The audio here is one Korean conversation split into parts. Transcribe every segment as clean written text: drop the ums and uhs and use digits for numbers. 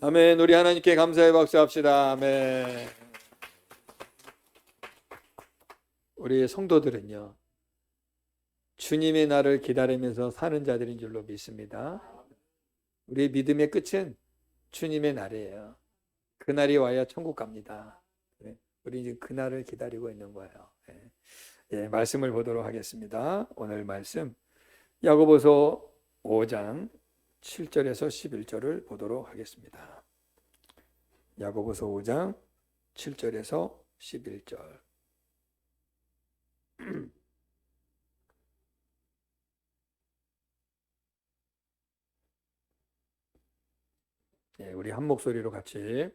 아멘. 우리 하나님께 감사의 박수 합시다. 아멘. 우리 성도들은요, 주님의 날을 기다리면서 사는 자들인 줄로 믿습니다. 우리 믿음의 끝은 주님의 날이에요. 그 날이 와야 천국 갑니다. 우리 이제 그 날을 기다리고 있는 거예요. 말씀을 보도록 하겠습니다. 오늘 말씀 야고보서 5장 7절에서 11절을 보도록 하겠습니다. 야고보서 5장 7절에서 11절. 우리 한 목소리로 같이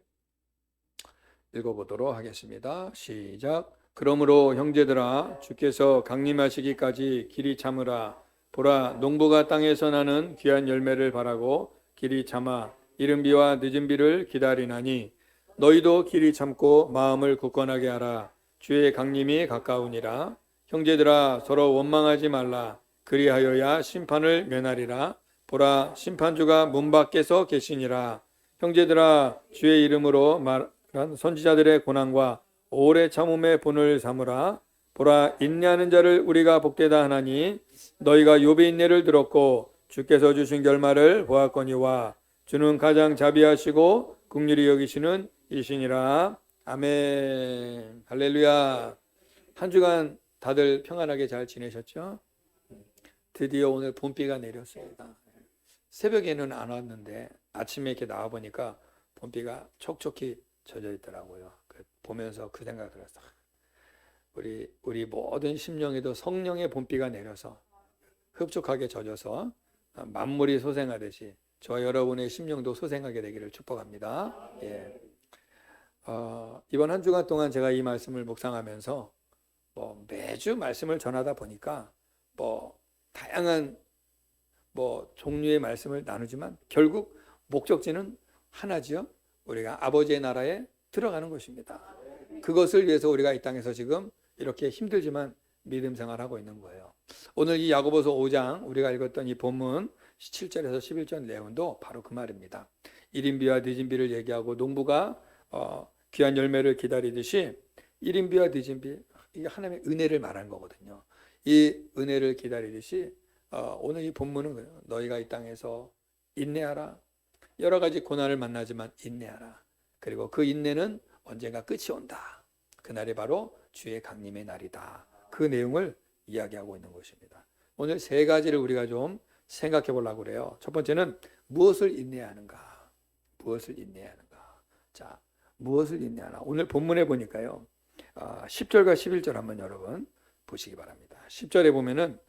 읽어보도록 하겠습니다. 시작. 그러므로 형제들아, 주께서 강림하시기까지 길이 참으라. 보라, 농부가 땅에서 나는 귀한 열매를 바라고 길이 참아 이른 비와 늦은 비를 기다리나니 너희도 길이 참고 마음을 굳건하게 하라. 주의 강림이 가까우니라. 형제들아, 서로 원망하지 말라. 그리하여야 심판을 면하리라. 보라, 심판주가 문 밖에서 계시니라. 형제들아, 주의 이름으로 말한 선지자들의 고난과 오래 참음의 본을 삼으라. 보라, 인내하는 자를 우리가 복되다 하나니 너희가 욥의 인내를 들었고 주께서 주신 결말을 보았거니와 주는 가장 자비하시고 긍휼히 여기시는 이시니라. 아멘. 할렐루야. 한 주간 다들 평안하게 잘 지내셨죠? 드디어 오늘 봄비가 내렸습니다. 새벽에는 안 왔는데 아침에 이렇게 나와 보니까 봄비가 촉촉히 젖어 있더라고요. 보면서 그 생각을 들었어. 우리 모든 심령에도 성령의 봄비가 내려서 흡족하게 젖어서 만물이 소생하듯이 저 여러분의 심령도 소생하게 되기를 축복합니다. 이번 한 주간 동안 제가 이 말씀을 묵상하면서 매주 말씀을 전하다 보니까 다양한 종류의 말씀을 나누지만 결국 목적지는 하나지요. 우리가 아버지의 나라에 들어가는 것입니다. 그것을 위해서 우리가 이 땅에서 지금 이렇게 힘들지만 믿음 생활하고 있는 거예요. 오늘 이 야고보서 5장 우리가 읽었던 이 본문 7절에서 11절 내용도 바로 그 말입니다. 이른비와 늦은비를 얘기하고 농부가 귀한 열매를 기다리듯이 이른비와 늦은비, 이게 하나님의 은혜를 말하는 거거든요. 이 은혜를 기다리듯이 오늘 이 본문은 너희가 이 땅에서 인내하라. 여러 가지 고난을 만나지만 인내하라. 그리고 그 인내는 언젠가 끝이 온다. 그날이 바로 주의 강림의 날이다. 그 내용을 이야기하고 있는 것입니다. 오늘 세 가지를 우리가 좀 생각해 보려고 그래요. 첫 번째는 무엇을 인내하는가? 무엇을 인내하는가? 자, 무엇을 인내하나? 오늘 본문에 보니까요. 10절과 11절 한번 여러분 보시기 바랍니다. 10절에 보면은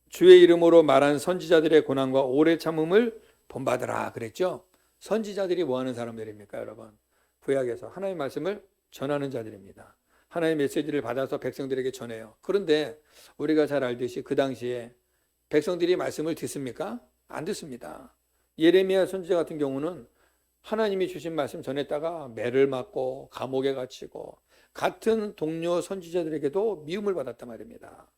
주의 이름으로 말한 선지자들의 고난과 오래 참음을 본받으라 그랬죠. 선지자들이 뭐 하는 사람들입니까, 여러분? 구약에서 하나님의 말씀을 전하는 자들입니다. 하나님의 메시지를 받아서 백성들에게 전해요. 그런데 우리가 잘 알듯이 그 당시에 백성들이 말씀을 듣습니까? 안 듣습니다. 예레미야 선지자 같은 경우는 하나님이 주신 말씀 전했다가 매를 맞고 감옥에 갇히고 같은 동료 선지자들에게도 미움을 받았단 말입니다.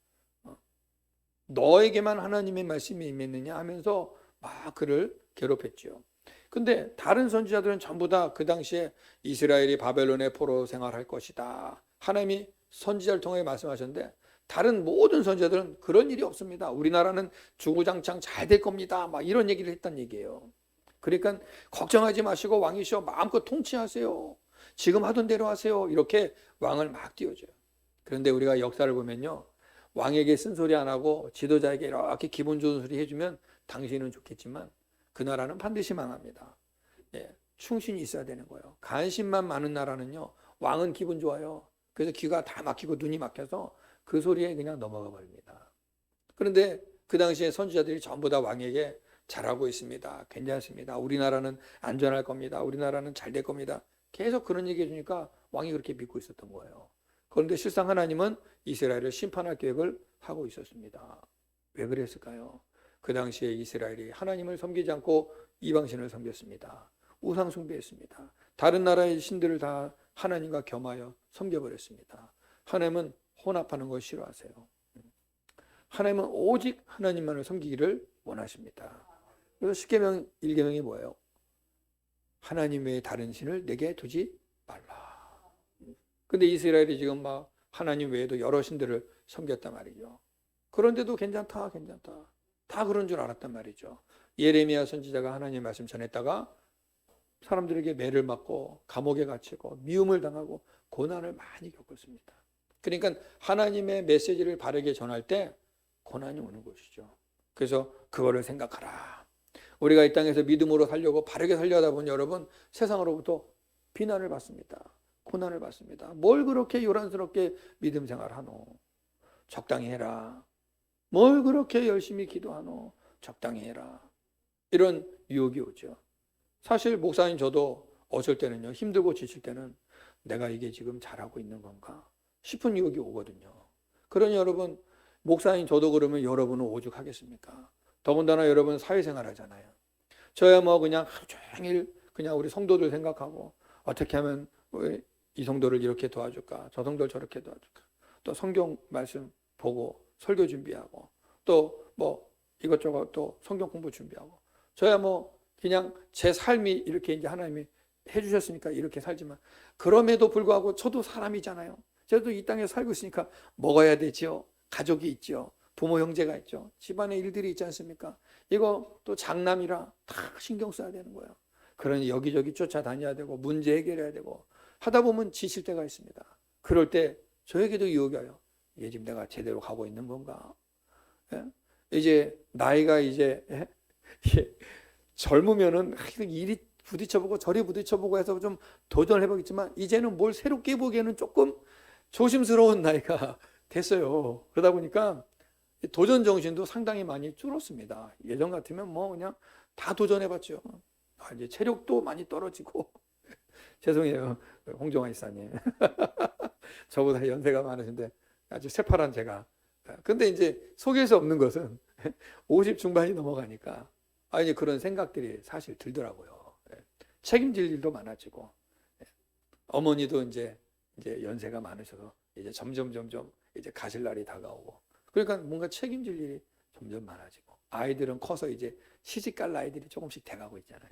너에게만 하나님의 말씀이 임했느냐 하면서 막 그를 괴롭혔죠. 근데 다른 선지자들은 전부 다 그 당시에 이스라엘이 바벨론의 포로 생활할 것이다. 하나님이 선지자를 통해 말씀하셨는데 다른 모든 선지자들은 그런 일이 없습니다. 우리나라는 주구장창 잘 될 겁니다. 막 이런 얘기를 했단 얘기예요. 그러니까 걱정하지 마시고 왕이시여 마음껏 통치하세요. 지금 하던 대로 하세요. 이렇게 왕을 막 띄워줘요. 그런데 우리가 역사를 보면요. 왕에게 쓴소리 안 하고 지도자에게 이렇게 기분 좋은 소리 해주면 당신은 좋겠지만 그 나라는 반드시 망합니다. 충신이 있어야 되는 거예요. 간신만 많은 나라는요. 왕은 기분 좋아요. 그래서 귀가 다 막히고 눈이 막혀서 그 소리에 그냥 넘어가 버립니다. 그런데 그 당시에 선지자들이 전부 다 왕에게 잘하고 있습니다. 괜찮습니다. 우리나라는 안전할 겁니다. 우리나라는 잘 될 겁니다. 계속 그런 얘기 해주니까 왕이 그렇게 믿고 있었던 거예요. 그런데 실상 하나님은 이스라엘을 심판할 계획을 하고 있었습니다. 왜 그랬을까요? 그 당시에 이스라엘이 하나님을 섬기지 않고 이방신을 섬겼습니다. 우상 숭배했습니다. 다른 나라의 신들을 다 하나님과 겸하여 섬겨버렸습니다. 하나님은 혼합하는 걸 싫어하세요. 하나님은 오직 하나님만을 섬기기를 원하십니다. 그래서 십계명 1계명이 뭐예요? 하나님 외에 다른 신을 내게 두지 말라. 근데 이스라엘이 지금 막 하나님 외에도 여러 신들을 섬겼단 말이죠. 그런데도 괜찮다, 괜찮다. 다 그런 줄 알았단 말이죠. 예레미야 선지자가 하나님 말씀 전했다가 사람들에게 매를 맞고 감옥에 갇히고 미움을 당하고 고난을 많이 겪었습니다. 그러니까 하나님의 메시지를 바르게 전할 때 고난이 오는 것이죠. 그래서 그거를 생각하라. 우리가 이 땅에서 믿음으로 살려고 바르게 살려다 보면 여러분 세상으로부터 비난을 받습니다. 고난을 받습니다. 뭘 그렇게 요란스럽게 믿음 생활하노? 적당히 해라. 뭘 그렇게 열심히 기도하노? 적당히 해라. 이런 유혹이 오죠. 사실 목사님 저도 어쩔 때는요, 힘들고 지칠 때는 내가 이게 지금 잘하고 있는 건가 싶은 유혹이 오거든요. 그러니 여러분, 목사님 저도 그러면 여러분은 오죽하겠습니까? 더군다나 여러분 사회생활 하잖아요. 저야 뭐 그냥 하루 종일 그냥 우리 성도들 생각하고 어떻게 하면 이 성도를 이렇게 도와줄까, 저 성도를 저렇게 도와줄까, 또 성경 말씀 보고 설교 준비하고 또 뭐 이것저것 또 성경 공부 준비하고 저야 뭐 그냥 제 삶이 이렇게 이제 하나님이 해주셨으니까 이렇게 살지만 그럼에도 불구하고 저도 사람이잖아요. 저도 이 땅에 살고 있으니까 먹어야 되지요. 가족이 있죠. 부모 형제가 있죠. 집안에 일들이 있지 않습니까? 이거 또 장남이라 다 신경 써야 되는 거예요. 그러니 여기저기 쫓아다녀야 되고 문제 해결해야 되고 하다 보면 지칠 때가 있습니다. 그럴 때 저에게도 유혹이 와요. 이게 지금 내가 제대로 가고 있는 건가? 예? 이제 나이가 이제 젊으면은 이리 부딪혀보고 저리 부딪혀보고 해서 좀 도전을 해보겠지만 이제는 뭘 새롭게 보기에는 조금 조심스러운 나이가 됐어요. 그러다 보니까 도전 정신도 상당히 많이 줄었습니다. 예전 같으면 뭐 그냥 다 도전해봤죠. 이제 체력도 많이 떨어지고 죄송해요, 홍정아 이사님. 저보다 연세가 많으신데 아주 새파란 제가. 근데 이제 속일 수 없는 것은 50 중반이 넘어가니까 이제 그런 생각들이 사실 들더라고요. 책임질 일도 많아지고 어머니도 이제 연세가 많으셔서 이제 점점 이제 가실 날이 다가오고 그러니까 뭔가 책임질 일이 점점 많아지고 아이들은 커서 이제 시집갈 나이들이 조금씩 돼가고 있잖아요.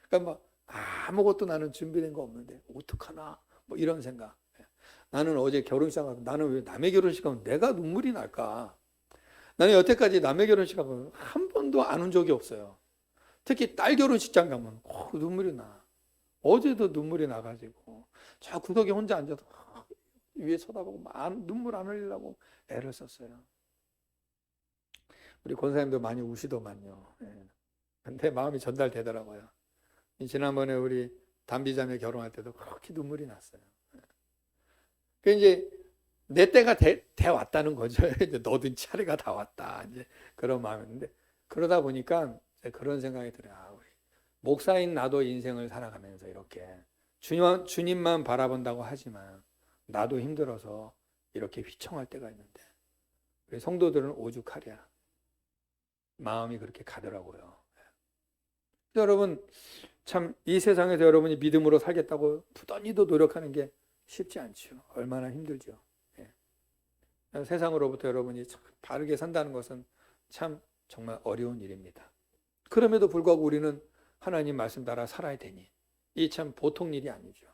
그러니까 뭐 아무것도 나는 준비된 거 없는데 어떡하나 뭐 이런 생각. 나는 어제 결혼식 가서 나는 왜 남의 결혼식 가면 내가 눈물이 날까? 나는 여태까지 남의 결혼식 가면 한 번도 안 운 적이 없어요. 특히 딸 결혼식장 가면 눈물이 나. 어제도 눈물이 나가지고 저 구석에 혼자 앉아서 위에 쳐다보고 눈물 안 흘리려고 애를 썼어요. 우리 권사님도 많이 우시더만요. 근데 마음이 전달되더라고요. 지난번에 우리 담비자매 결혼할 때도 그렇게 눈물이 났어요. 그 이제 내 때가 돼 왔다는 거죠. 이제 너도 차례가 다 왔다. 이제 그런 마음인데 그러다 보니까 그런 생각이 들어요. 우리 목사인 나도 인생을 살아가면서 이렇게 주님만 바라본다고 하지만 나도 힘들어서 이렇게 휘청할 때가 있는데 우리 성도들은 오죽하랴. 마음이 그렇게 가더라고요. 여러분 참 이 세상에서 여러분이 믿음으로 살겠다고 부단히도 노력하는 게 쉽지 않죠. 얼마나 힘들죠. 세상으로부터 여러분이 참 바르게 산다는 것은 참 정말 어려운 일입니다. 그럼에도 불구하고 우리는 하나님 말씀 따라 살아야 되니 이 참 보통 일이 아니죠.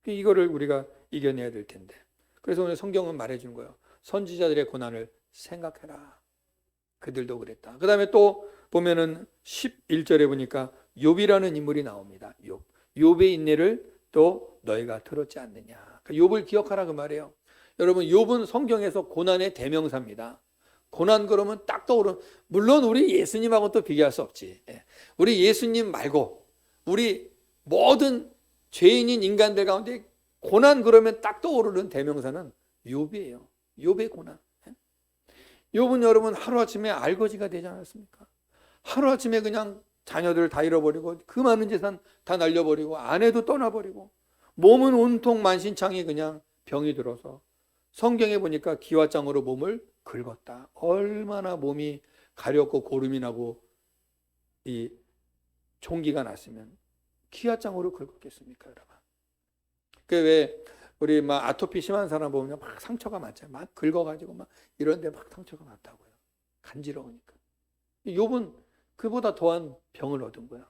이거를 우리가 이겨내야 될 텐데 그래서 오늘 성경은 말해주는 거예요. 선지자들의 고난을 생각해라. 그들도 그랬다. 그 다음에 또 보면은 11절에 보니까 욥이라는 인물이 나옵니다. 욥의 인내를 또 너희가 들었지 않느냐. 욥을 기억하라 그 말이에요. 여러분 욥은 성경에서 고난의 대명사입니다. 고난 그러면 딱 떠오르는, 물론 우리 예수님하고 또 비교할 수 없지. 우리 예수님 말고 우리 모든 죄인인 인간들 가운데 고난 그러면 딱 떠오르는 대명사는 욥이에요. 욥의 고난. 욥은 여러분 하루아침에 알거지가 되지 않았습니까? 하루아침에 그냥 자녀들 다 잃어버리고 그 많은 재산 다 날려버리고 아내도 떠나버리고 몸은 온통 만신창이 그냥 병이 들어서 성경에 보니까 기와장으로 몸을 긁었다. 얼마나 몸이 가렵고 고름이 나고 이 종기가 났으면 기와장으로 긁었겠습니까, 여러분? 그 왜 우리 막 아토피 심한 사람 보면 막 상처가 많잖아요. 막 긁어가지고 막 이런데 막 상처가 많다고요. 간지러우니까. 욥은 그보다 더한 병을 얻은 거야.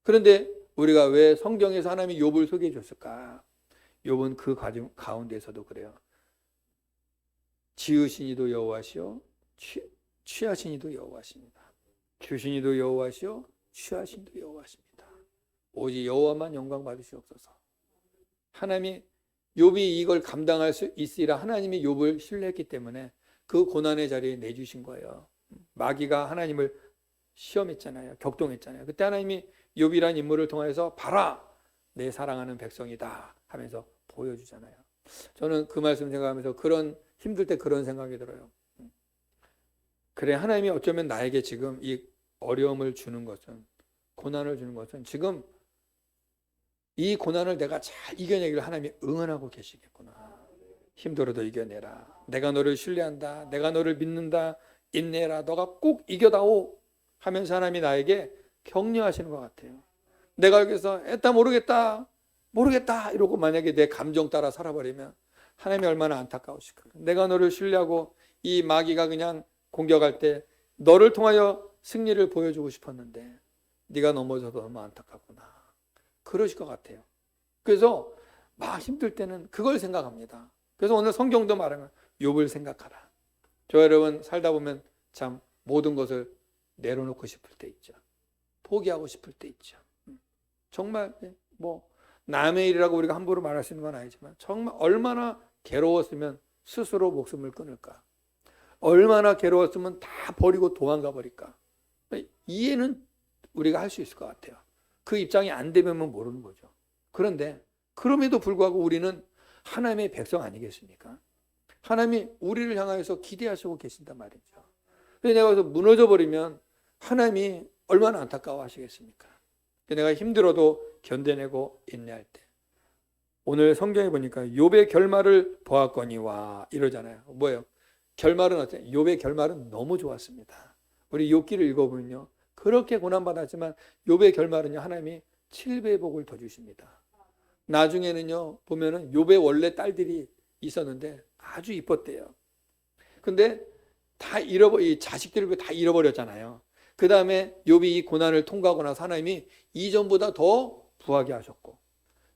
그런데 우리가 왜 성경에서 하나님이 욥을 소개해 줬을까? 욥은 그 과정 가운데서도 그래요. 지으신 이도 여호와시요 취하신 이도 여호와십니다. 주신 이도 여호와시요 취하신 이도 여호와십니다. 오직 여호와만 영광 받으시옵소서. 하나님이 욥이 이걸 감당할 수 있으리라 하나님이 욥을 신뢰했기 때문에 그 고난의 자리에 내주신 거예요. 마귀가 하나님을 시험했잖아요. 격동했잖아요. 그때 하나님이 욥이라는 인물을 통해서 봐라, 내 사랑하는 백성이다 하면서 보여주잖아요. 저는 그 말씀 생각하면서 힘들 때 그런 생각이 들어요. 그래, 하나님이 어쩌면 나에게 지금 이 어려움을 주는 것은, 고난을 주는 것은 지금 이 고난을 내가 잘 이겨내기를 하나님이 응원하고 계시겠구나. 힘들어도 이겨내라. 내가 너를 신뢰한다. 내가 너를 믿는다. 인내해라. 너가 꼭 이겨다오 하면서 하나님이 나에게 격려하시는 것 같아요. 내가 여기서 에따 모르겠다 이러고 만약에 내 감정 따라 살아버리면 하나님이 얼마나 안타까우실까. 내가 너를 신뢰하고 이 마귀가 그냥 공격할 때 너를 통하여 승리를 보여주고 싶었는데 네가 넘어져서 너무 안타깝구나. 그러실 것 같아요. 그래서 막 힘들 때는 그걸 생각합니다. 그래서 오늘 성경도 말하면 욥을 생각하라. 저 여러분 살다 보면 참 모든 것을 내려놓고 싶을 때 있죠. 포기하고 싶을 때 있죠. 정말 뭐 남의 일이라고 우리가 함부로 말할 수 있는 건 아니지만 정말 얼마나 괴로웠으면 스스로 목숨을 끊을까. 얼마나 괴로웠으면 다 버리고 도망가 버릴까. 이해는 우리가 할 수 있을 것 같아요. 그 입장이 안 되면 모르는 거죠. 그런데 그럼에도 불구하고 우리는 하나님의 백성 아니겠습니까? 하나님이 우리를 향하여서 기대하시고 계신단 말이죠. 그래서 내가 여기서 무너져 버리면 하나님이 얼마나 안타까워 하시겠습니까? 내가 힘들어도 견뎌내고 인내할 때, 오늘 성경에 보니까 욥의 결말을 보았거니와 이러잖아요. 뭐예요? 결말은 어때요? 욥의 결말은 너무 좋았습니다. 우리 욥기를 읽어보면요, 그렇게 고난받았지만 욥의 결말은요, 하나님이 7배의 복을 더 주십니다. 나중에는요 보면은 욥의 원래 딸들이 있었는데 아주 이뻤대요. 근데 이 자식들을 다 잃어버렸잖아요. 그 다음에 욥이 이 고난을 통과하고 나서 하나님이 이전보다 더 부하게 하셨고,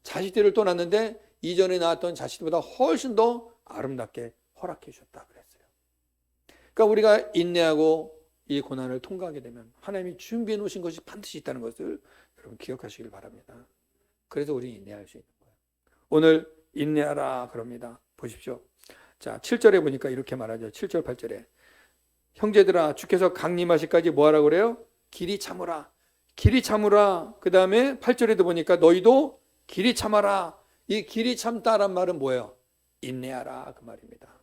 자식들을 또 낳았는데 이전에 낳았던 자식들보다 훨씬 더 아름답게 허락해 주셨다 그랬어요. 그러니까 우리가 인내하고 이 고난을 통과하게 되면 하나님이 준비해 놓으신 것이 반드시 있다는 것을 여러분 기억하시길 바랍니다. 그래서 우리 인내할 수 있는 거예요. 오늘 인내하라 그럽니다. 보십시오. 자, 7절에 보니까 이렇게 말하죠. 7절 8절에 형제들아 주께서 강림하시까지 뭐하라고 그래요? 길이 참으라. 길이 참으라. 그 다음에 8절에도 보니까 너희도 길이 참아라. 이 길이 참다란 말은 뭐예요? 인내하라 그 말입니다.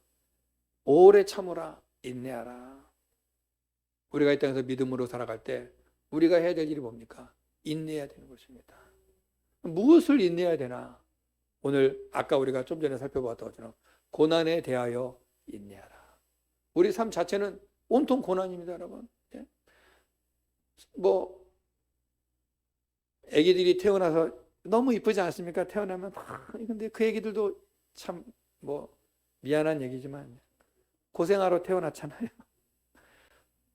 오래 참으라. 인내하라. 우리가 이 땅에서 믿음으로 살아갈 때 우리가 해야 될 일이 뭡니까? 인내해야 되는 것입니다. 무엇을 인내해야 되나? 오늘 아까 우리가 좀 전에 살펴봤던 것처럼 고난에 대하여 인내하라. 우리 삶 자체는 온통 고난입니다, 여러분. 뭐 아기들이 태어나서 너무 이쁘지 않습니까? 태어나면 근데 그 아기들도 참 뭐 미안한 얘기지만 고생하러 태어났잖아요.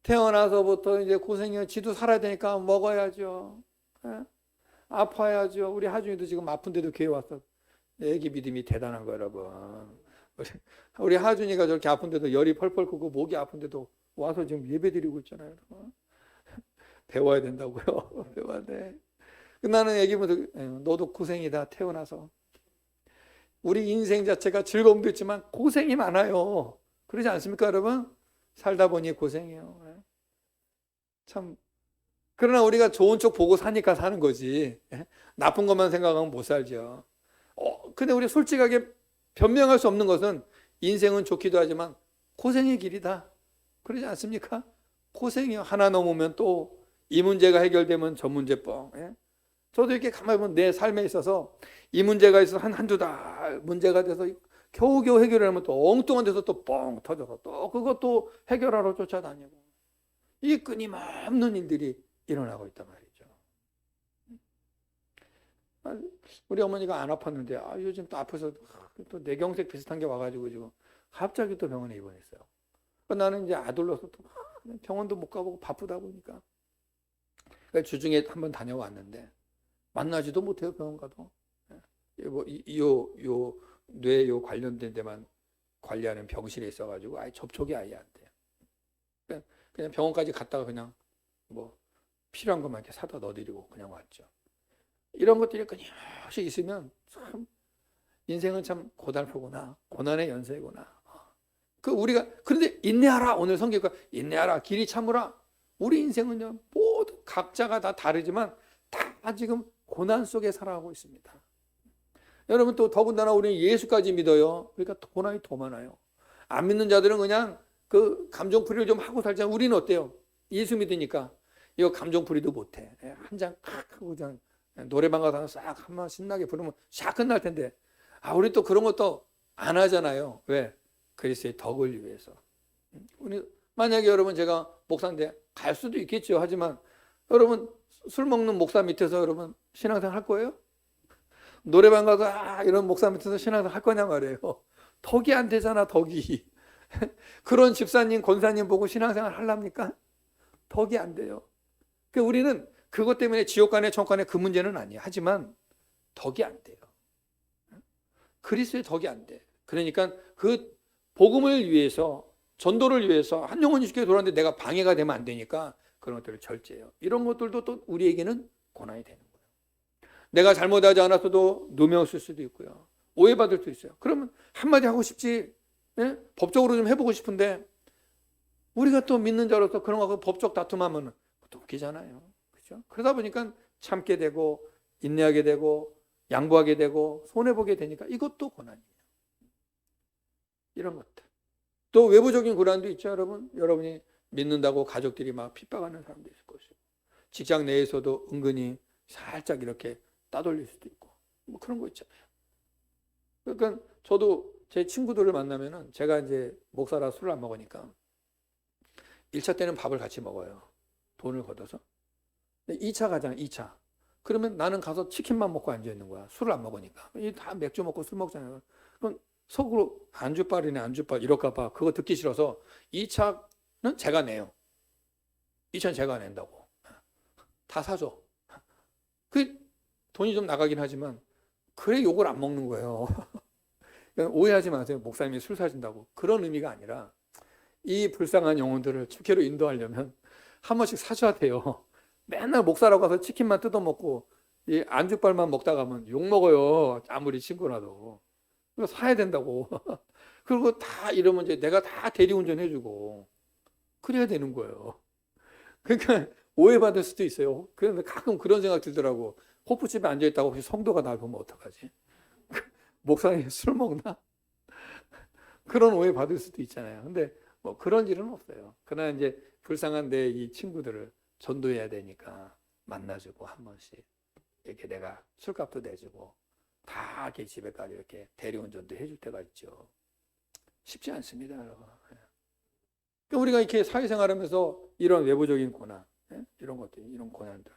태어나서부터 이제 고생해요. 지도 살아야 되니까 먹어야죠. 아파야죠. 우리 하준이도 지금 아픈데도 교회 왔어. 애기 믿음이 대단한 거예요, 여러분. 우리 하준이가 저렇게 아픈데도 열이 펄펄 끓고 목이 아픈데도 와서 지금 예배 드리고 있잖아요, 여러분. 배워야 된다고요. 배워야 돼. 나는 애기 보면서 너도 고생이다, 태어나서. 우리 인생 자체가 즐거움도 있지만 고생이 많아요. 그러지 않습니까, 여러분? 살다 보니 고생이에요. 참. 그러나 우리가 좋은 쪽 보고 사니까 사는 거지. 나쁜 것만 생각하면 못 살죠. 근데 우리 솔직하게 변명할 수 없는 것은 인생은 좋기도 하지만 고생의 길이다. 그러지 않습니까? 고생이요. 하나 넘으면 또 이 문제가 해결되면 저 문제 뻥. 저도 이렇게 가만히 보면 내 삶에 있어서 이 문제가 있어서 한두 달 문제가 돼서 겨우겨우 해결하면 또 엉뚱한 데서 또 뻥 터져서 또 그것도 해결하러 쫓아다니고, 이 끊임없는 일들이 일어나고 있단 말이죠. 우리 어머니가 안 아팠는데 요즘 또 아파서 또 뇌경색 비슷한 게 와가지고 지금 갑자기 또 병원에 입원했어요. 나는 이제 아들로서 또 병원도 못 가보고 바쁘다 보니까 주중에 한번 다녀왔는데 만나지도 못해요, 병원 가도. 요 뇌 요 관련된 데만 관리하는 병실에 있어가지고 아예 접촉이 아예 안 돼요. 그냥 병원까지 갔다가 그냥 뭐 필요한 것만 이렇게 사다 넣어드리고 그냥 왔죠. 이런 것들이 끊임없이 있으면 참 인생은 참 고달프구나, 고난의 연쇄구나. 우리가 그런데 인내하라. 오늘 성경과 인내하라, 길이 참으라. 우리 인생은요 모두 각자가 다 다르지만 다 지금 고난 속에 살아가고 있습니다. 여러분 또 더군다나 우리는 예수까지 믿어요. 그러니까 고난이 더 많아요. 안 믿는 자들은 그냥 그 감정풀이를 좀 하고 살지만 우리는 어때요? 예수 믿으니까 이거 감정풀이도 못해. 한 장 하고 그냥 노래방 가서 싹 한번 신나게 부르면 샥 끝날 텐데 우리 또 그런 것도 안 하잖아요. 왜? 그리스도의 덕을 위해서. 우리 만약에 여러분 제가 목사인데 갈 수도 있겠죠. 하지만 여러분 술 먹는 목사 밑에서 여러분 신앙생활 할 거예요? 노래방 가서 이런 목사 밑에서 신앙생활 할 거냐 말이에요. 덕이 안 되잖아, 덕이. 그런 집사님, 권사님 보고 신앙생활 하랍니까? 덕이 안 돼요. 그러니까 우리는 그것 때문에 지옥 가네 천국 가네 그 문제는 아니에요. 하지만 덕이 안 돼요. 그리스도의 덕이 안 돼. 그러니까 그 복음을 위해서, 전도를 위해서 한 영혼이 죽게 돌아왔는데 내가 방해가 되면 안 되니까 그런 것들을 절제해요. 이런 것들도 또 우리에게는 고난이 되는 거예요. 내가 잘못하지 않았어도 누명 쓸 수도 있고요. 오해받을 수도 있어요. 그러면 한마디 하고 싶지. 예? 법적으로 좀 해보고 싶은데 우리가 또 믿는 자로서 그런 거 법적 다툼하면 또 웃기잖아요. 그렇죠? 그러다 보니까 참게 되고 인내하게 되고 양보하게 되고 손해보게 되니까 이것도 고난이에요. 이런 것들. 또 외부적인 고난도 있죠, 여러분. 여러분이 믿는다고 가족들이 막 핍박하는 사람도 있을 것이고 직장 내에서도 은근히 살짝 이렇게 따돌릴 수도 있고 뭐 그런 거 있잖아요. 그러니까 저도 제 친구들을 만나면은 제가 이제 목사라 술을 안 먹으니까 1차 때는 밥을 같이 먹어요. 돈을 걷어서. 근데 2차 가잖아요. 2차. 그러면 나는 가서 치킨만 먹고 앉아 있는 거야. 술을 안 먹으니까. 다 맥주 먹고 술 먹잖아요. 그럼 속으로 안주빨이네 안주빨 이럴까 봐 그거 듣기 싫어서 2차는 제가 내요. 2차는 제가 낸다고. 다 사줘. 그 돈이 좀 나가긴 하지만 그래 욕을 안 먹는 거예요. 오해하지 마세요. 목사님이 술 사준다고. 그런 의미가 아니라 이 불쌍한 영혼들을 축제로 인도하려면 한 번씩 사줘야 돼요. 맨날 목사라고 가서 치킨만 뜯어먹고 이 안주빨만 먹다 가면 욕먹어요. 아무리 친구라도. 그거 사야 된다고. 그리고 다 이러면 이제 내가 다 대리운전 해주고 그래야 되는 거예요. 그러니까 오해받을 수도 있어요. 그런데 가끔 그런 생각 들더라고. 호프집에 앉아있다고 혹시 성도가 날 보면 어떡하지? 목사님 술 먹나? 그런 오해 받을 수도 있잖아요. 근데 뭐 그런 일은 없어요. 그러나 이제 불쌍한 내 이 친구들을 전도해야 되니까 만나주고 한 번씩 이렇게 내가 술값도 내주고 다 이렇게 집에까지 이렇게 대리운전도 해줄 때가 있죠. 쉽지 않습니다, 여러분. 그러니까 우리가 이렇게 사회생활하면서 이런 외부적인 고난, 이런 것들, 이런 고난들,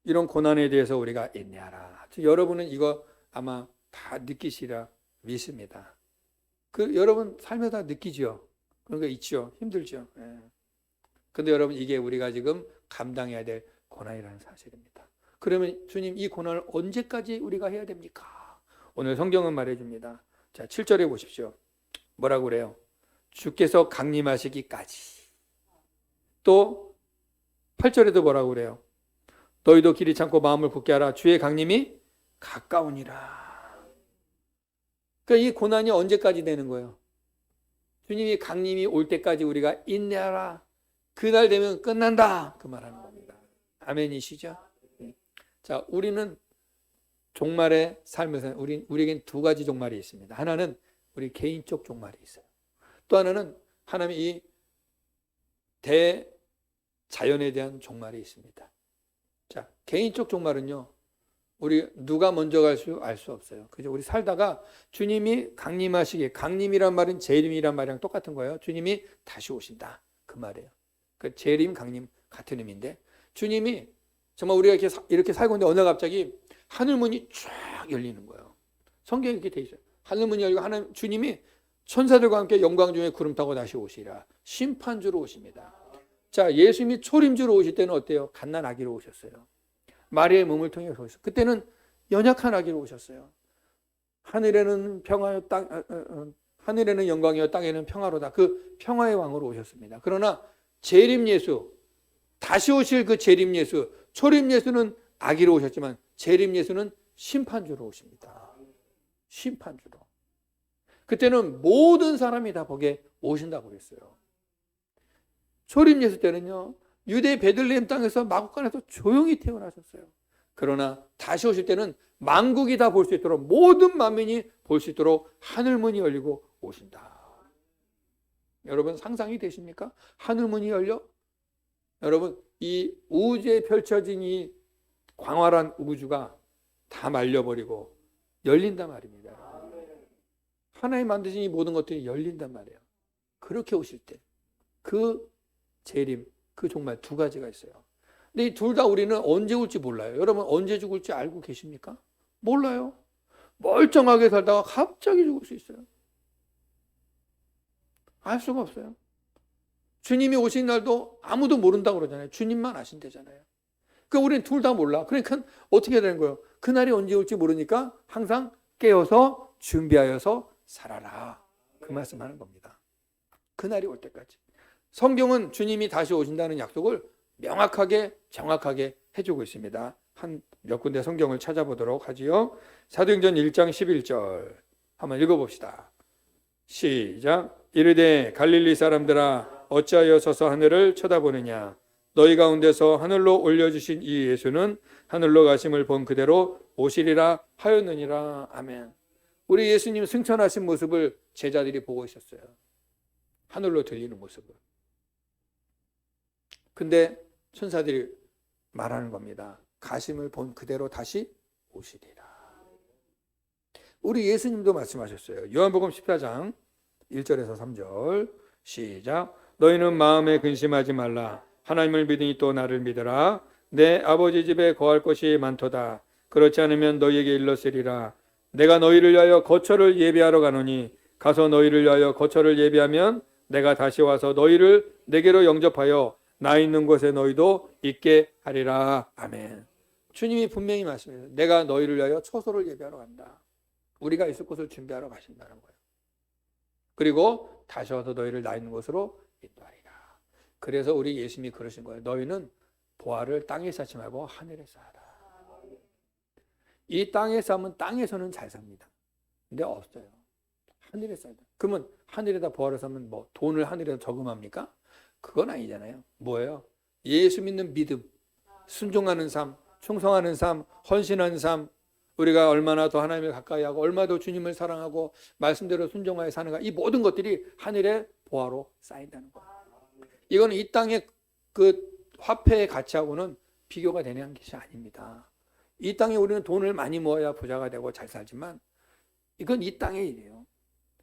이런 고난에 대해서 우리가 인내하라. 여러분은 이거 아마 다 느끼시라 믿습니다. 여러분 삶에다 느끼죠. 그런 거 있죠. 힘들죠. 근데 여러분 이게 우리가 지금 감당해야 될 고난이라는 사실입니다. 그러면 주님 이 고난을 언제까지 우리가 해야 됩니까? 오늘 성경은 말해줍니다. 자, 7절에 보십시오. 뭐라고 그래요? 주께서 강림하시기까지. 또 8절에도 뭐라고 그래요? 너희도 길이 참고 마음을 굳게 하라. 주의 강림이 가까우니라. 그러니까 이 고난이 언제까지 되는 거예요? 주님이 강림이 올 때까지 우리가 인내하라. 그날 되면 끝난다. 그 말하는 겁니다. 아멘이시죠? 자, 우리는 종말의 삶에서 우리에겐 두 가지 종말이 있습니다. 하나는 우리 개인적 종말이 있어요. 또 하나는 하나님의 이 대자연에 대한 종말이 있습니다. 자, 개인적 종말은요. 우리 누가 먼저 갈 수 알 수 없어요. 그죠? 우리 살다가 주님이 강림하시기, 강림이란 말은 재림이란 말이랑 똑같은 거예요. 주님이 다시 오신다. 그 말이에요. 그 재림, 강림 같은 의미인데 주님이 정말 우리가 이렇게 살고 있는데 어느 날 갑자기 하늘문이 쫙 열리는 거예요. 성경에 이렇게 돼 있어요. 하늘문이 열리고 주님이 천사들과 함께 영광 중에 구름 타고 다시 오시라. 심판주로 오십니다. 자, 예수님이 초림주로 오실 때는 어때요? 갓난 아기로 오셨어요. 마리아의 몸을 통해 오셨어요. 그때는 연약한 아기로 오셨어요. 하늘에는 평화요 하늘에는 영광이요 땅에는 평화로다. 그 평화의 왕으로 오셨습니다. 그러나 재림 예수, 다시 오실 그 재림 예수, 초림 예수는 아기로 오셨지만 재림 예수는 심판주로 오십니다. 심판주로. 그때는 모든 사람이 다 거기에 오신다고 그랬어요. 초림 예수 때는요, 유대 베들레헴 땅에서 마구간에서 조용히 태어나셨어요. 그러나 다시 오실 때는 만국이 다 볼 수 있도록, 모든 만민이 볼 수 있도록 하늘문이 열리고 오신다. 여러분 상상이 되십니까? 하늘문이 열려? 여러분 이 우주에 펼쳐진 이 광활한 우주가 다 말려버리고 열린단 말입니다. 하나님 만드신 이 모든 것들이 열린단 말이에요. 그렇게 오실 때 그 재림, 그 정말 두 가지가 있어요. 근데 이 둘 다 우리는 언제 올지 몰라요. 여러분 언제 죽을지 알고 계십니까? 몰라요. 멀쩡하게 살다가 갑자기 죽을 수 있어요. 알 수가 없어요. 주님이 오신 날도 아무도 모른다고 그러잖아요. 주님만 아신대잖아요. 그러니까 우리는 둘 다 몰라. 그러니까 어떻게 되는 거예요? 그날이 언제 올지 모르니까 항상 깨어서 준비하여서 살아라. 그 말씀하는 겁니다. 그날이 올 때까지. 성경은 주님이 다시 오신다는 약속을 명확하게 정확하게 해주고 있습니다. 한 몇 군데 성경을 찾아보도록 하지요. 사도행전 1장 11절 한번 읽어봅시다. 시작. 이르되 갈릴리 사람들아 어찌하여 서서 하늘을 쳐다보느냐. 너희 가운데서 하늘로 올려주신 이 예수는 하늘로 가심을 본 그대로 오시리라 하였느니라. 아멘. 우리 예수님 승천하신 모습을 제자들이 보고 있었어요. 하늘로 들리는 모습을. 근데 천사들이 말하는 겁니다. 가심을 본 그대로 다시 오시리라. 우리 예수님도 말씀하셨어요. 요한복음 14장 1절에서 3절 시작. 너희는 마음에 근심하지 말라. 하나님을 믿으니 또 나를 믿으라. 내 아버지 집에 거할 것이 많도다. 그렇지 않으면 너희에게 일렀으리라. 내가 너희를 위하여 거처를 예비하러 가노니 가서 너희를 위하여 거처를 예비하면 내가 다시 와서 너희를 내게로 영접하여 나 있는 곳에 너희도 있게 하리라. 아멘. 주님이 분명히 말씀해요. 내가 너희를 위하여 처소를 예비하러 간다. 우리가 있을 곳을 준비하러 가신다는 거예요. 그리고 다시 와서 너희를 나 있는 곳으로 인도하리라. 그래서 우리 예수님이 그러신 거예요. 너희는 보화를 땅에 쌓지 말고 하늘에 쌓아라. 이 땅에 쌓으면 땅에서는 잘 삽니다. 근데 없어요. 하늘에 쌓아야 돼. 그러면 하늘에다 보화를 쌓으면 뭐 돈을 하늘에다 저금합니까? 그건 아니잖아요. 뭐예요? 예수 믿는 믿음, 순종하는 삶, 충성하는 삶, 헌신하는 삶, 우리가 얼마나 더 하나님을 가까이 하고 얼마나 더 주님을 사랑하고 말씀대로 순종하여 사는가, 이 모든 것들이 하늘의 보화로 쌓인다는 거예요. 이거는 이 땅의 그 화폐의 가치하고는 비교가 되는 것이 아닙니다. 이 땅에 우리는 돈을 많이 모아야 부자가 되고 잘 살지만 이건 이 땅의 일이에요.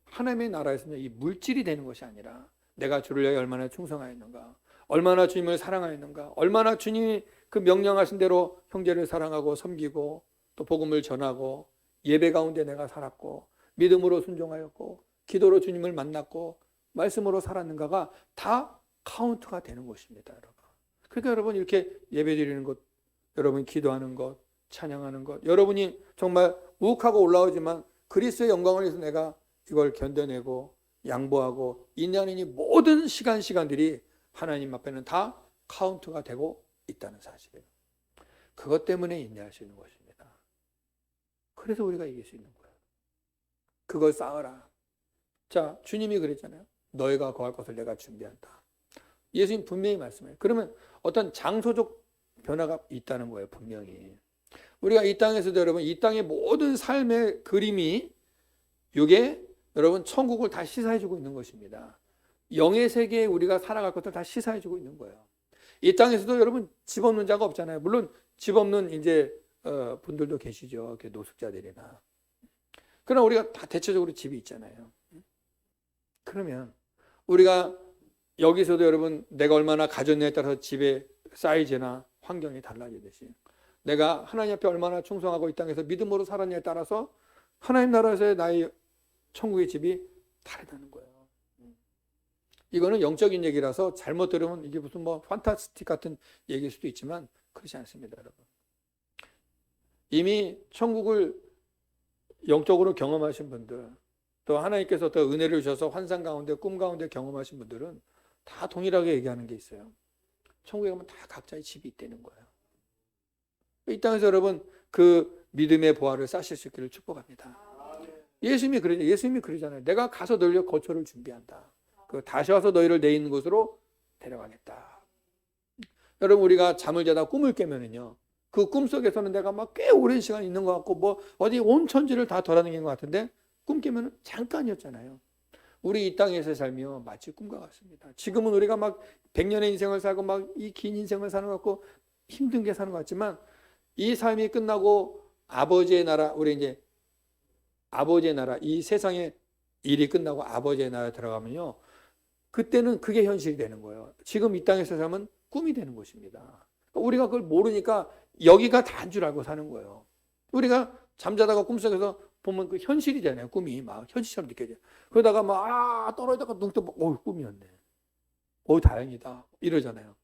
하나님의 나라에서는 이 물질이 되는 것이 아니라 내가 주를 위하여 얼마나 충성하였는가, 얼마나 주님을 사랑하였는가, 얼마나 주님이 그 명령하신 대로 형제를 사랑하고 섬기고 또 복음을 전하고 예배 가운데 내가 살았고 믿음으로 순종하였고 기도로 주님을 만났고 말씀으로 살았는가가 다 카운트가 되는 것입니다, 여러분. 그러니까 여러분 이렇게 예배 드리는 것, 여러분 기도하는 것, 찬양하는 것, 여러분이 정말 우욱하고 올라오지만 그리스도의 영광을 위해서 내가 이걸 견뎌내고 양보하고 인내하는 이 모든 시간들이 하나님 앞에는 다 카운트가 되고 있다는 사실이에요. 그것 때문에 인내할 수 있는 것입니다. 그래서 우리가 이길 수 있는 거예요. 그걸 쌓아라. 자, 주님이 그랬잖아요. 너희가 거할 것을 내가 준비한다. 예수님 분명히 말씀해요. 그러면 어떤 장소적 변화가 있다는 거예요. 분명히. 우리가 이 땅에서도 여러분 이 땅의 모든 삶의 그림이 이게 여러분 천국을 다 시사해주고 있는 것입니다. 영의 세계에 우리가 살아갈 것을 다 시사해주고 있는 거예요. 이 땅에서도 여러분 집 없는 자가 없잖아요. 물론 집 없는 이제 분들도 계시죠. 노숙자들이나. 그러나 우리가 다 대체적으로 집이 있잖아요. 그러면 우리가 여기서도 여러분 내가 얼마나 가졌냐에 따라서 집의 사이즈나 환경이 달라지듯이 내가 하나님 앞에 얼마나 충성하고 이 땅에서 믿음으로 살았냐에 따라서 하나님 나라에서의 나의 천국의 집이 다르다는 거예요. 이거는 영적인 얘기라서 잘못 들으면 이게 무슨 뭐 판타스틱 같은 얘기일 수도 있지만 그렇지 않습니다, 여러분. 이미 천국을 영적으로 경험하신 분들, 또 하나님께서 더 은혜를 주셔서 환상 가운데 꿈 가운데 경험하신 분들은 다 동일하게 얘기하는 게 있어요. 천국에 가면 다 각자의 집이 있다는 거예요. 이 땅에서 여러분 그 믿음의 보화를 쌓으실 수 있기를 축복합니다. 예수님이 그러잖아요. 내가 가서 너희를 거처를 준비한다. 다시 와서 너희를 내 있는 곳으로 데려가겠다. 여러분 우리가 잠을 자다 꿈을 깨면은요, 그 꿈속에서는 내가 막 꽤 오랜 시간 있는 것 같고 뭐 어디 온 천지를 다 돌아다니는 것 같은데 꿈 깨면은 잠깐이었잖아요. 우리 이 땅에서의 삶이요 마치 꿈과 같습니다. 지금은 우리가 막 100년의 인생을 살고 막 이 긴 인생을 사는 것 같고 힘든 게 사는 것 같지만, 이 삶이 끝나고 아버지의 나라, 우리 이제 아버지의 나라, 이 세상의 일이 끝나고 아버지의 나라에 들어가면요, 그때는 그게 현실이 되는 거예요. 지금 이 땅에서 살면 꿈이 되는 것입니다. 우리가 그걸 모르니까 여기가 다인 줄 알고 사는 거예요. 우리가 잠자다가 꿈속에서 보면 그 현실이잖아요. 꿈이 막 현실처럼 느껴져요. 그러다가 막 떨어지다가 눈 뜨고 꿈이었네. 다행이다 이러잖아요.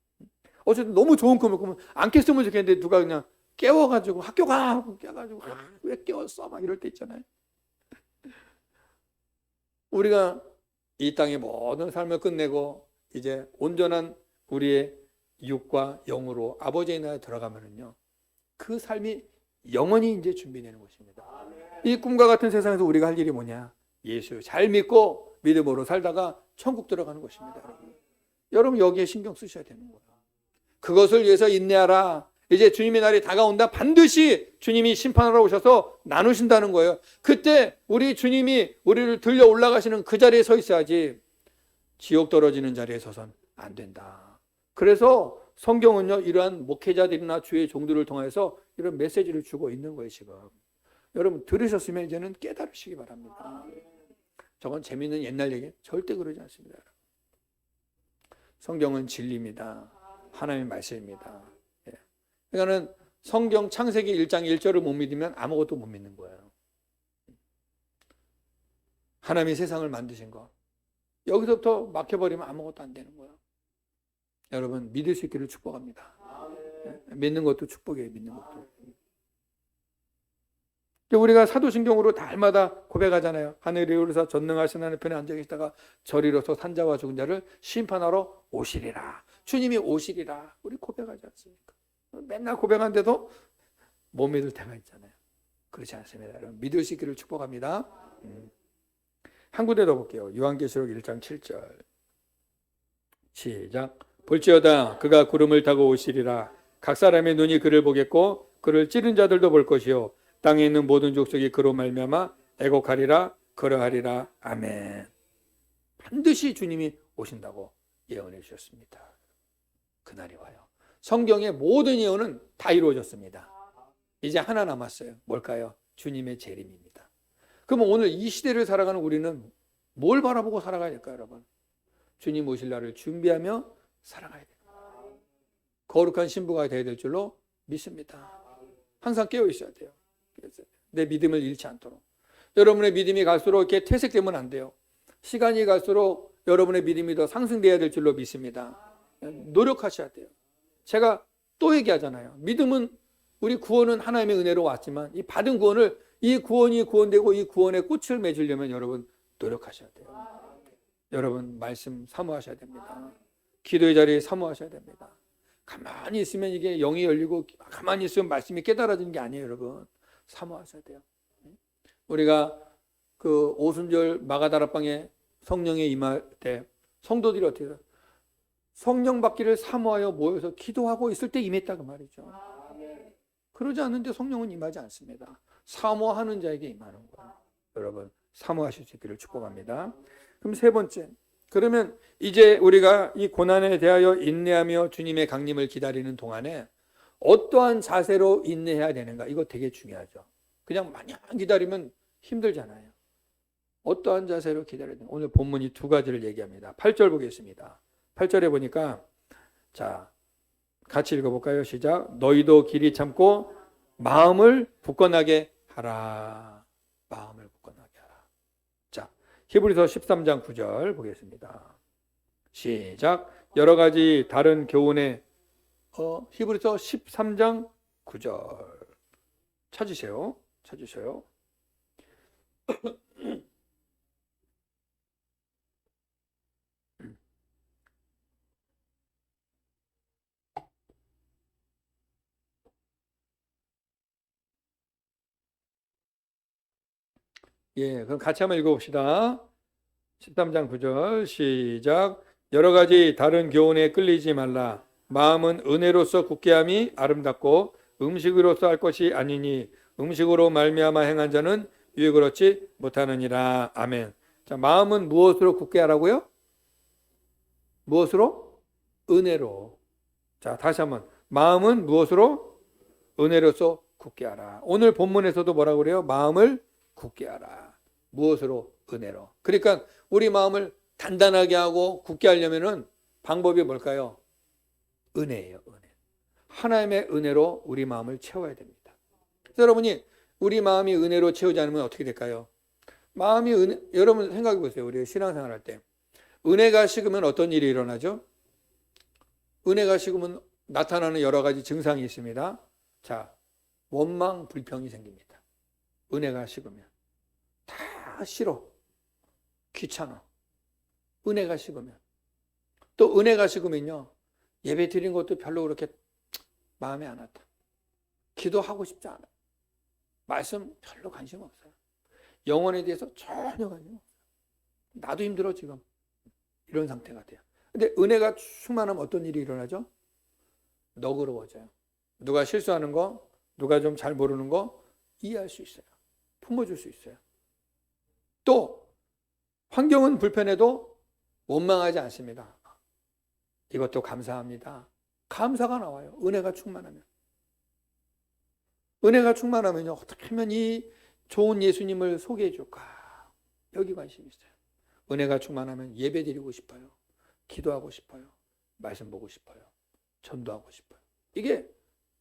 어쨌든 너무 좋은 꿈을 꾸면 안 깼으면 좋겠는데 누가 그냥 깨워가지고 학교 가 하고 깨가지고 왜 깨웠어 막 이럴 때 있잖아요. 우리가 이 땅의 모든 삶을 끝내고 이제 온전한 우리의 육과 영으로 아버지의 나라에 들어가면은요, 그 삶이 영원히 이제 준비되는 것입니다. 이 꿈과 같은 세상에서 우리가 할 일이 뭐냐? 예수 잘 믿고 믿음으로 살다가 천국 들어가는 것입니다. 여러분 여기에 신경 쓰셔야 되는 거예요. 그것을 위해서 인내하라. 이제 주님의 날이 다가온다. 반드시 주님이 심판하러 오셔서 나누신다는 거예요. 그때 우리 주님이 우리를 들려 올라가시는 그 자리에 서 있어야지 지옥 떨어지는 자리에 서선 안 된다. 그래서 성경은요, 이러한 목회자들이나 주의 종들을 통해서 이런 메시지를 주고 있는 거예요. 지금 여러분 들으셨으면 이제는 깨달으시기 바랍니다. 저건 재미있는 옛날 얘기, 절대 그러지 않습니다. 성경은 진리입니다. 하나님의 말씀입니다. 그러니까는 성경 창세기 1장 1절을 못 믿으면 아무것도 못 믿는 거예요. 하나님이 세상을 만드신 거 여기서부터 막혀버리면 아무것도 안 되는 거예요. 여러분 믿을 수 있기를 축복합니다. 믿는 것도 축복이에요. 믿는 것도. 우리가 사도신경으로 달마다 고백하잖아요. 하늘이 오르사 전능하신 하나님 편에 앉아 계시다가 저리로서 산자와 죽은 자를 심판하러 오시리라. 주님이 오시리라. 우리 고백하지 않습니까? 맨날 고백하는데도 못 믿을 때가 있잖아요. 그렇지 않습니다. 여러분 믿을 수 있기를 축복합니다. 한 군데 더 볼게요. 요한계시록 1장 7절 시작. 볼지어다 그가 구름을 타고 오시리라. 각 사람의 눈이 그를 보겠고 그를 찌른 자들도 볼 것이요 땅에 있는 모든 족속이 그로 말미암아 애곡하리라. 그러하리라. 아멘. 반드시 주님이 오신다고 예언해 주셨습니다. 그날이 와요. 성경의 모든 예언은 다 이루어졌습니다. 이제 하나 남았어요. 뭘까요? 주님의 재림입니다. 그럼 오늘 이 시대를 살아가는 우리는 뭘 바라보고 살아가야 될까요, 여러분? 주님 오실 날을 준비하며 살아가야 됩니다. 거룩한 신부가 되어야 될 줄로 믿습니다. 항상 깨어 있어야 돼요. 내 믿음을 잃지 않도록. 여러분의 믿음이 갈수록 이렇게 퇴색되면 안 돼요. 시간이 갈수록 여러분의 믿음이 더 상승돼야 될 줄로 믿습니다. 노력하셔야 돼요. 제가 또 얘기하잖아요. 믿음은 우리 구원은 하나님의 은혜로 왔지만 이 받은 구원을 이 구원이 구원되고 이 구원의 꽃을 맺으려면 여러분 노력하셔야 돼요. 여러분 말씀 사모하셔야 됩니다. 기도의 자리에 사모하셔야 됩니다. 가만히 있으면 이게 영이 열리고 가만히 있으면 말씀이 깨달아지는 게 아니에요. 여러분 사모하셔야 돼요. 우리가 그 오순절 마가다락방에 성령에 임할 때 성도들이 어떻게 해요? 성령 받기를 사모하여 모여서 기도하고 있을 때 임했다 그 말이죠. 그러지 않는데 성령은 임하지 않습니다. 사모하는 자에게 임하는 거예요. 여러분 사모하실 수 있기를 축복합니다. 그럼 세 번째, 그러면 이제 우리가 이 고난에 대하여 인내하며 주님의 강림을 기다리는 동안에 어떠한 자세로 인내해야 되는가? 이거 되게 중요하죠. 그냥 마냥 기다리면 힘들잖아요. 어떠한 자세로 기다려야 되는가? 오늘 본문이 두 가지를 얘기합니다. 8절 보겠습니다. 8절에 보니까 자 같이 읽어볼까요? 시작. 너희도 길이 참고 마음을 굳건하게 하라. 마음을 굳건하게 하라. 자 히브리서 13장 9절 보겠습니다. 시작. 여러 가지 다른 교훈의 히브리서 13장 9절. 찾으세요. 찾으세요. 예, 그럼 같이 한번 읽어봅시다. 13장 9절 시작. 여러 가지 다른 교훈에 끌리지 말라. 마음은 은혜로서 굳게함이 아름답고 음식으로서 할 것이 아니니 음식으로 말미암아 행한 자는 유익을 얻지 못하느니라. 아멘. 자, 마음은 무엇으로 굳게 하라고요? 무엇으로? 은혜로. 자, 다시 한번. 마음은 무엇으로? 은혜로서 굳게 하라. 오늘 본문에서도 뭐라고 그래요? 마음을 굳게 하라. 무엇으로? 은혜로. 그러니까 우리 마음을 단단하게 하고 굳게 하려면은 방법이 뭘까요? 은혜예요, 은혜. 하나님의 은혜로 우리 마음을 채워야 됩니다. 그래서 여러분이 우리 마음이 은혜로 채우지 않으면 어떻게 될까요? 마음이 여러분 생각해 보세요. 우리 신앙생활 할 때. 은혜가 식으면 어떤 일이 일어나죠? 은혜가 식으면 나타나는 여러 가지 증상이 있습니다. 자, 원망, 불평이 생깁니다. 은혜가 식으면. 다 싫어. 귀찮아. 은혜가 식으면. 또 은혜가 식으면요. 예배 드린 것도 별로 그렇게 마음에 안 왔다. 기도하고 싶지 않아. 말씀 별로 관심 없어요. 영혼에 대해서 전혀 관심 없어요. 나도 힘들어 지금. 이런 상태가 돼요. 근데 은혜가 충만하면 어떤 일이 일어나죠? 너그러워져요. 누가 실수하는 거, 누가 좀 잘 모르는 거 이해할 수 있어요. 품어줄 수 있어요. 또 환경은 불편해도 원망하지 않습니다. 이것도 감사합니다. 감사가 나와요. 은혜가 충만하면. 은혜가 충만하면요. 어떻게 하면 이 좋은 예수님을 소개해 줄까? 여기 관심이 있어요. 은혜가 충만하면 예배 드리고 싶어요. 기도하고 싶어요. 말씀 보고 싶어요. 전도하고 싶어요. 이게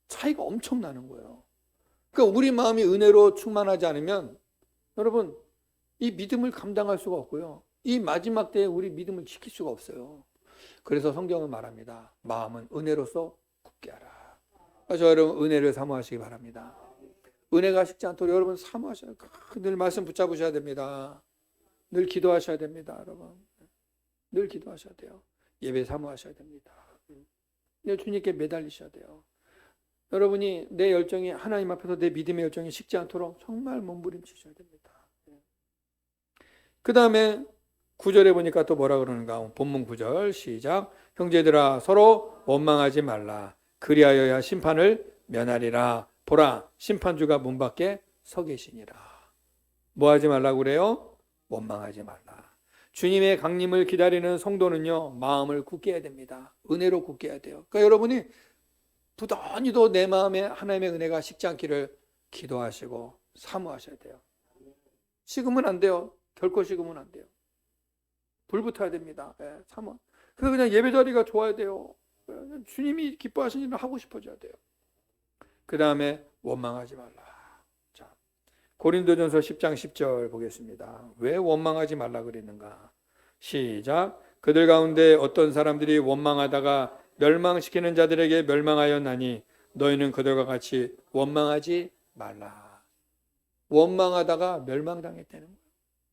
차이가 엄청 나는 거예요. 그러니까 우리 마음이 은혜로 충만하지 않으면 여러분 이 믿음을 감당할 수가 없고요. 이 마지막 때에 우리 믿음을 지킬 수가 없어요. 그래서 성경은 말합니다. 마음은 은혜로서 굳게 하라. 그래서 여러분 은혜를 사모하시기 바랍니다. 은혜가 식지 않도록 여러분 사모하셔야 돼요. 늘 말씀 붙잡으셔야 됩니다. 늘 기도하셔야 됩니다. 여러분. 늘 기도하셔야 돼요. 예배 사모하셔야 됩니다. 늘 주님께 매달리셔야 돼요. 여러분이 내 열정이 하나님 앞에서 내 믿음의 열정이 식지 않도록 정말 몸부림치셔야 됩니다. 그 다음에 9절에 보니까 또 뭐라 그러는가? 본문 9절 시작. 형제들아 서로 원망하지 말라. 그리하여야 심판을 면하리라. 보라 심판주가 문 밖에 서 계시니라. 뭐 하지 말라고 그래요? 원망하지 말라. 주님의 강림을 기다리는 성도는요 마음을 굳게 해야 됩니다. 은혜로 굳게 해야 돼요. 그러니까 여러분이 부단히도 내 마음에 하나님의 은혜가 식지 않기를 기도하시고 사모하셔야 돼요. 식으면 안 돼요. 결코 식으면 안 돼요. 불 붙어야 됩니다. 예, 사모. 그래서 그냥 예배 자리가 좋아야 돼요. 주님이 기뻐하시는 일을 하고 싶어져야 돼요. 그 다음에 원망하지 말라. 자, 고린도전서 10장 10절 보겠습니다. 왜 원망하지 말라 그랬는가? 시작. 그들 가운데 어떤 사람들이 원망하다가 멸망시키는 자들에게 멸망하였나니 너희는 그들과 같이 원망하지 말라. 원망하다가 멸망당했다는 거예요.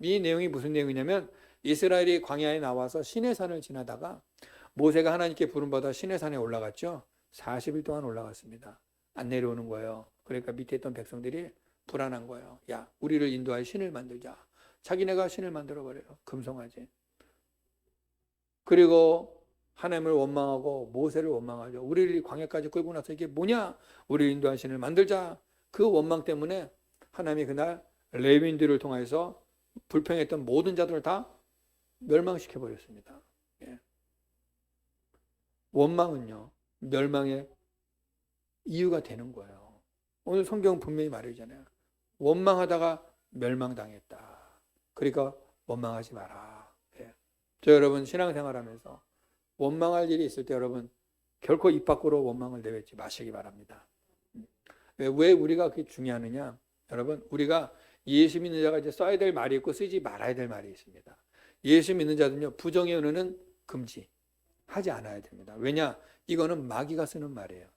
이 내용이 무슨 내용이냐면 이스라엘이 광야에 나와서 시내산을 지나다가 모세가 하나님께 부름받아 시내산에 올라갔죠. 40일 동안 올라갔습니다. 안 내려오는 거예요. 그러니까 밑에 있던 백성들이 불안한 거예요. 야, 우리를 인도할 신을 만들자. 자기네가 신을 만들어버려요. 금송아지. 그리고 하나님을 원망하고 모세를 원망하죠. 우리를 광야까지 끌고 나서 이게 뭐냐? 우리를 인도할 신을 만들자. 그 원망 때문에 하나님이 그날 레위인들을 통해서 불평했던 모든 자들을 다 멸망시켜버렸습니다. 예. 원망은요 멸망의 이유가 되는 거예요. 오늘 성경은 분명히 말하잖아요. 원망하다가 멸망당했다. 그러니까 원망하지 마라. 예. 저 여러분 신앙생활하면서 원망할 일이 있을 때 여러분 결코 입 밖으로 원망을 내뱉지 마시기 바랍니다. 왜 우리가 그게 중요하느냐? 여러분 우리가 예수 믿는 자가 이제 써야 될 말이 있고 쓰지 말아야 될 말이 있습니다. 예수 믿는 자들은요 부정의 은혜는 금지하지 않아야 됩니다. 왜냐? 이거는 마귀가 쓰는 말이에요.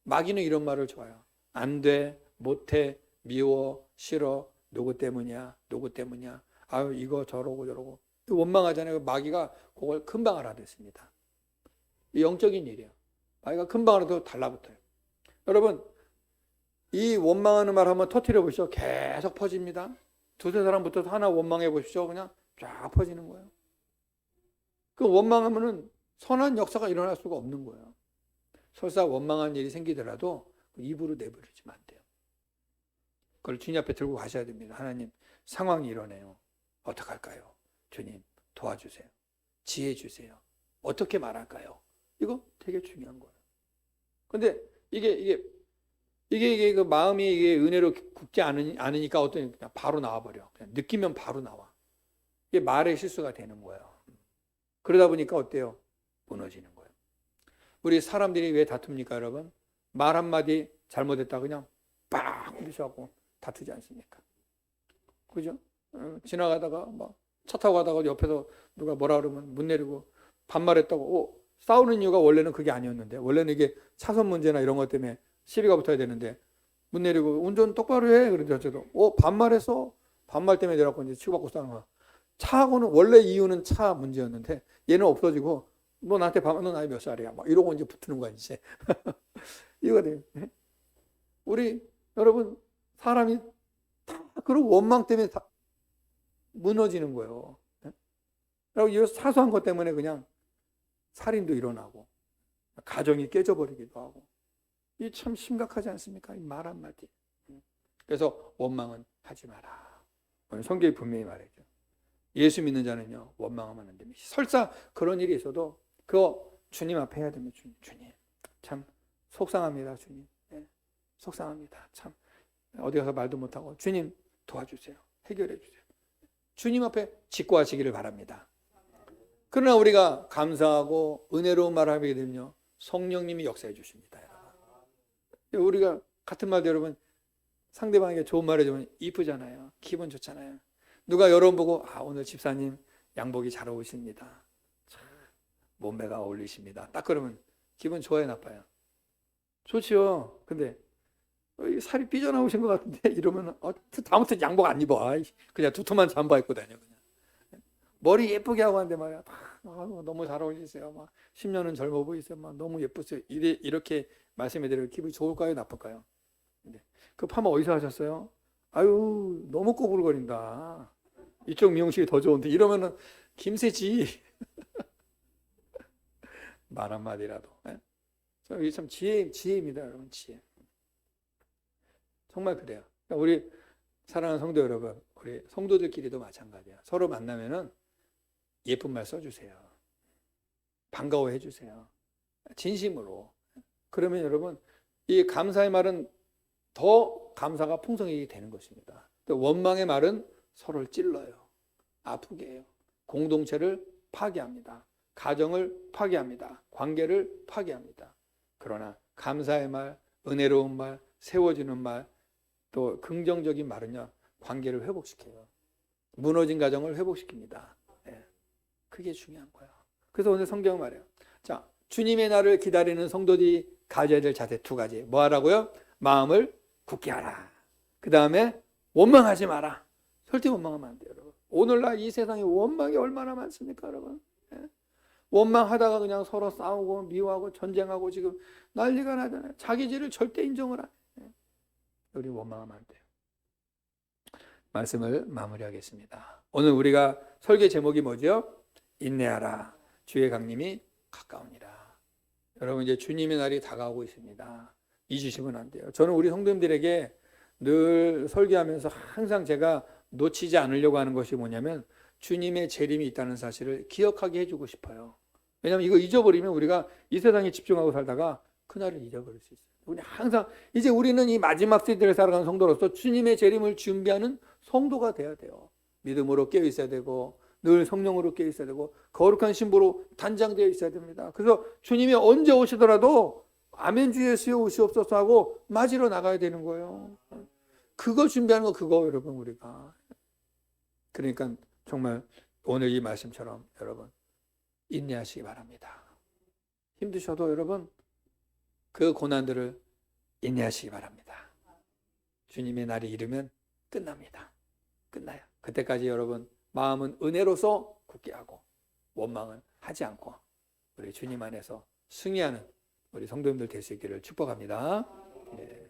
마귀는 이런 말을 좋아해요. 안 돼, 못해, 미워, 싫어, 누구 때문이야, 누구 때문이야, 아유 이거 저러고 저러고 원망하잖아요. 마귀가 그걸 금방 알아듣습니다. 영적인 일이에요. 마귀가 금방 알아도 달라붙어요. 여러분 이 원망하는 말 한번 터뜨려 보시죠. 계속 퍼집니다. 두세 사람 붙어서 하나 원망해 보십시오. 그냥 쫙 퍼지는 거예요. 그 원망하면은 선한 역사가 일어날 수가 없는 거예요. 설사 원망한 일이 생기더라도 입으로 내버리지면 안 돼요. 그걸 주님 앞에 들고 가셔야 됩니다. 하나님, 상황이 이러네요. 어떡할까요? 주님, 도와주세요. 지혜 주세요. 어떻게 말할까요? 이거 되게 중요한 거예요. 근데 이게 그 마음이 이게 은혜로 굳지 않으니까 어떤 그냥 바로 나와버려. 그냥 느끼면 바로 나와. 이게 말의 실수가 되는 거예요. 그러다 보니까 어때요? 무너지는 거예요. 우리 사람들이 왜 다툽니까, 여러분? 말 한마디 잘못했다 그냥 빡 부딪혀갖고 다투지 않습니까? 그죠? 지나가다가 막 차 타고 가다가 옆에서 누가 뭐라 그러면 문 내리고 반말했다고 싸우는 이유가 원래는 그게 아니었는데, 원래는 이게 차선 문제나 이런 것 때문에 시비가 붙어야 되는데 문 내리고 운전 똑바로 해. 그런데 저도 반말했어. 반말 때문에 내려갖고 이제 치고받고 싸는 거야. 차하고는 원래 이유는 차 문제였는데 얘는 없어지고 너 나한테 너 나이 몇 살이야? 막 이러고 이제 붙는 거야 이제. 이거거든요. 우리 여러분 사람이 다 그런 원망 때문에 다 무너지는 거예요. 그리고 이 사소한 것 때문에 그냥 살인도 일어나고 가정이 깨져버리기도 하고. 이 참 심각하지 않습니까? 이 말 한마디. 그래서 원망은 하지 마라. 성경이 분명히 말해줘. 예수 믿는 자는요 원망하면 안 됩니다. 설사 그런 일이 있어도 그거 주님 앞에 해야 됩니다. 주님 참 속상합니다. 주님 속상합니다. 참 어디 가서 말도 못하고 주님 도와주세요. 해결해 주세요. 주님 앞에 직고하시기를 바랍니다. 그러나 우리가 감사하고 은혜로운 말을 하게 되면요 성령님이 역사해 주십니다. 여러분. 우리가 같은 말도 여러분 상대방에게 좋은 말 해주면 이쁘잖아요. 기분 좋잖아요. 누가 여러분 보고 오늘 집사님 양복이 잘 어울리십니다. 참 몸매가 어울리십니다. 딱 그러면 기분 좋아요, 나빠요? 좋지요. 근데 살이 삐져나오신 것 같은데 이러면 다음부터 양복 안 입어. 그냥 두툼한 잠바 입고 다녀. 그냥 머리 예쁘게 하고 하는데 말이야. 너무 잘 어울리세요. 막 10년은 젊어 보이세요. 막 너무 예쁘세요. 이렇게 말씀해드리면 기분이 좋을까요, 나쁠까요? 그 파마 어디서 하셨어요? 아유 너무 꼬불거린다. 이쪽 미용실이 더 좋은데 이러면은 김새지. 말 한마디라도. 이게 참 지혜입니다, 여러분. 지혜. 정말 그래요. 그러니까 우리 사랑하는 성도 여러분, 우리 성도들끼리도 마찬가지야. 서로 만나면은 예쁜 말 써주세요. 반가워해 주세요. 진심으로. 그러면 여러분 이 감사의 말은 더 감사가 풍성하게 되는 것입니다. 또 원망의 말은 서로를 찔러요. 아프게 해요. 공동체를 파괴합니다. 가정을 파괴합니다. 관계를 파괴합니다. 그러나 감사의 말, 은혜로운 말, 세워주는 말, 또 긍정적인 말은요 관계를 회복시켜요. 무너진 가정을 회복시킵니다. 그게 중요한 거예요. 그래서 오늘 성경은 말해요. 자, 주님의 날을 기다리는 성도들이 가져야 될 자세 두 가지. 뭐 하라고요? 마음을 굳게 하라. 그 다음에 원망하지 마라. 절대 원망하면 안 돼요, 여러분. 오늘날 이 세상에 원망이 얼마나 많습니까, 여러분? 원망하다가 그냥 서로 싸우고 미워하고 전쟁하고 지금 난리가 나잖아요. 자기 죄를 절대 인정을 안 해요. 우리 원망하면 안 돼요. 말씀을 마무리하겠습니다. 오늘 우리가 설교 제목이 뭐죠? 인내하라. 주의 강림이 가까우니라. 여러분 이제 주님의 날이 다가오고 있습니다. 잊으시면 안 돼요. 저는 우리 성도님들에게 늘 설교하면서 항상 제가 놓치지 않으려고 하는 것이 뭐냐면 주님의 재림이 있다는 사실을 기억하게 해주고 싶어요. 왜냐하면 이거 잊어버리면 우리가 이 세상에 집중하고 살다가 그날을 잊어버릴 수 있어요. 우리 항상 이제 우리는 이 마지막 시대를 살아가는 성도로서 주님의 재림을 준비하는 성도가 돼야 돼요. 믿음으로 깨어 있어야 되고 늘 성령으로 깨어 있어야 되고 거룩한 신부로 단장되어 있어야 됩니다. 그래서 주님이 언제 오시더라도 아멘 주 예수여 오시옵소서 하고 맞으러 나가야 되는 거예요. 그거 준비하는 거 그거 여러분 우리가. 그러니까 정말 오늘 이 말씀처럼 여러분 인내하시기 바랍니다. 힘드셔도 여러분 그 고난들을 인내하시기 바랍니다. 주님의 날이 이르면 끝납니다. 끝나요. 그때까지 여러분 마음은 은혜로서 굳게 하고 원망은 하지 않고 우리 주님 안에서 승리하는 우리 성도님들 될 수 있기를 축복합니다. 예.